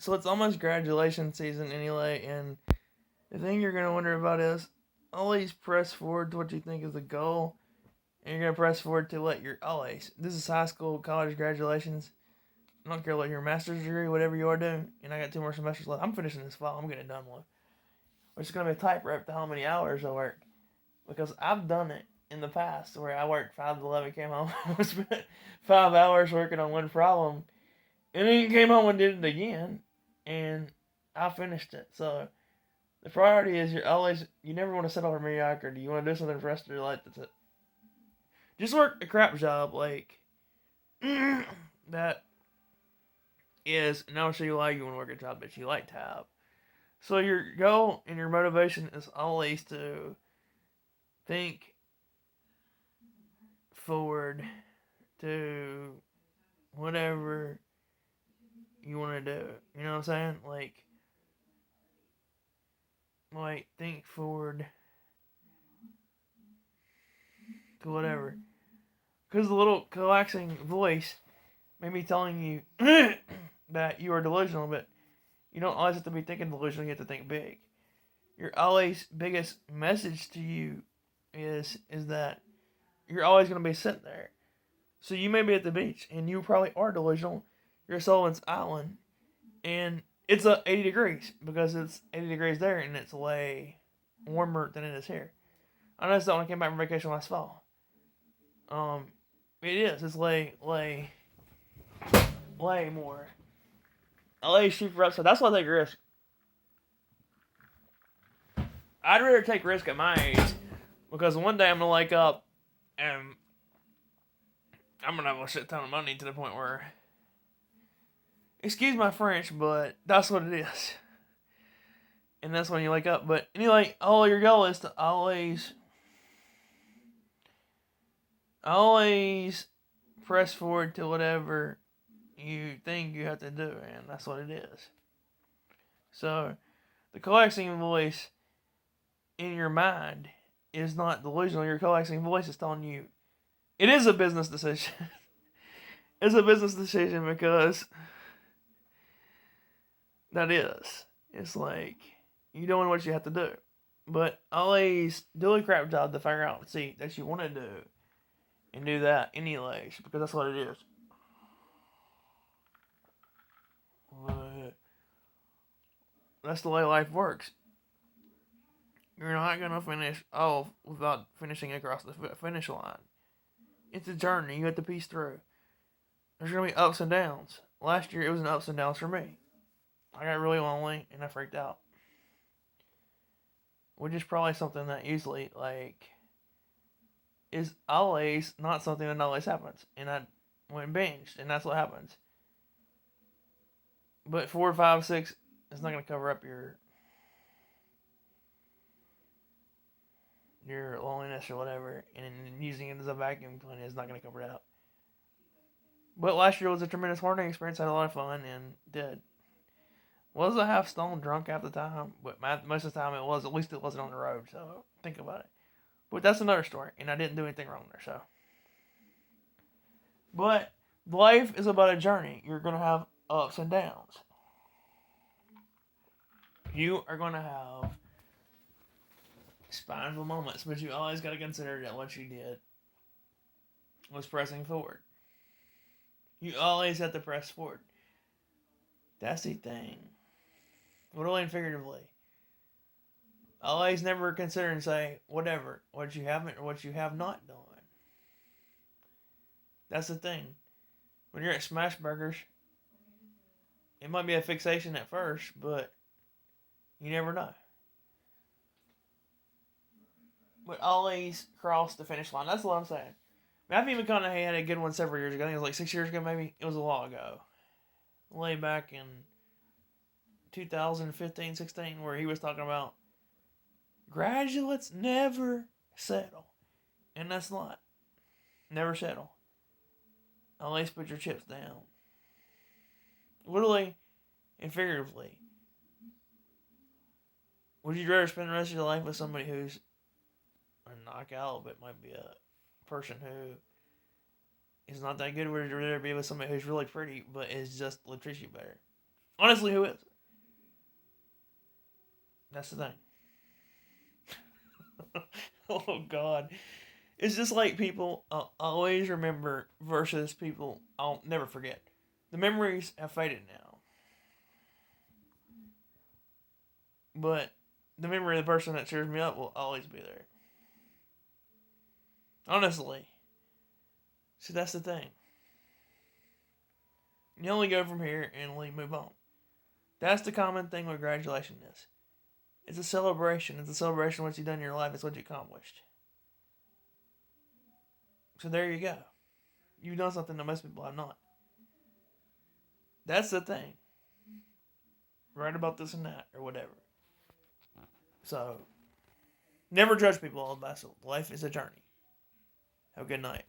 So it's almost graduation season anyway, and the thing you're gonna wonder about is always press forward to what you think is the goal, and you're gonna press forward to what you're always. This is high school, college graduations. I don't care what your master's degree, whatever you are doing, and I got 2 more semesters left. I'm finishing this fall. I'm getting it done with. Which is gonna be a typewriter to how many hours I work because I've done it in the past where I worked 5 to 11, came home, spent 5 hours working on one problem, and then came home and did it again, and I finished it. So the priority is you never want to settle for mediocrity. You want to do something for the rest of your life. That's it. Just work a crap job like that is. And I'll show you why you want to work a job that you like to have. So your goal and your motivation is always to think forward to whatever you want to do. You know what I'm saying? Like think forward to whatever. Because the little coaxing voice may be telling you that you are delusional, but you don't always have to be thinking delusional. You have to think big. Your always biggest message to you is that you're always going to be sitting there. So you may be at the beach, and you probably are delusional. You're at Sullivan's Island, and it's 80 degrees because it's 80 degrees there, and it's way warmer than it is here. I noticed that when I came back from vacation last fall. Um, it is. It's way more. LA is cheaper up, so that's why I take risk. I'd rather take risk at my age because one day I'm gonna wake up and I'm gonna have a shit ton of money to the point where, excuse my French, but that's what it is. And that's when you wake up. But anyway, all your goal is to always press forward to whatever you think you have to do, and that's what it is. So the coaxing voice in your mind is not delusional. Your coaxing voice is telling you it is a business decision. It's a business decision because that is. It's like you doing what you have to do. But always do a crap job to figure out, see, that you want to do. And do that anyways, because that's what it is. But that's the way life works. You're not going to finish off without finishing across the finish line. It's a journey you have to piece through. There's going to be ups and downs. Last year, it was an ups and downs for me. I got really lonely and I freaked out. Which is probably something that usually, is always not something that always happens. And I went binged, and that's what happens. But 4, 5, 6 is not going to cover up your loneliness or whatever, and using it as a vacuum cleaner is not going to cover it up. But last year was a tremendous learning experience. I had a lot of fun and did. Was I half stoned drunk half the time? But most of the time it was. At least it wasn't on the road. So think about it. But that's another story, and I didn't do anything wrong there. So, but life is about a journey. You're gonna have ups and downs. You are gonna have spineful moments, but you always got to consider that what you did was pressing forward. You always have to press forward. That's the thing. Literally and figuratively. Always never consider and say, whatever, what you haven't or what you have not done. That's the thing. When you're at Smash Burgers, it might be a fixation at first, but you never know. But always cross the finish line. That's what I'm saying. Matthew McConaughey had a good one several years ago. I think it was like 6 years ago, maybe. It was a while ago. Way back in 2015, 16, where he was talking about graduates never settle. And that's not. Never settle. Always put your chips down. Literally and figuratively. Would you rather spend the rest of your life with somebody who's a knockout, but might be a person who is not that good? Would you rather be with somebody who's really pretty, but is just treats you better? Honestly, who is? That's the thing. Oh, God. It's just like people I'll always remember versus people I'll never forget. The memories have faded now. But the memory of the person that cheers me up will always be there. Honestly. See, that's the thing. You only go from here and we move on. That's the common thing with graduation is. It's a celebration. It's a celebration of what you've done in your life. It's what you accomplished. So there you go. You've done something that most people have not. That's the thing. Write about this and that or whatever. So never judge people on the basis. Life is a journey. Have a good night.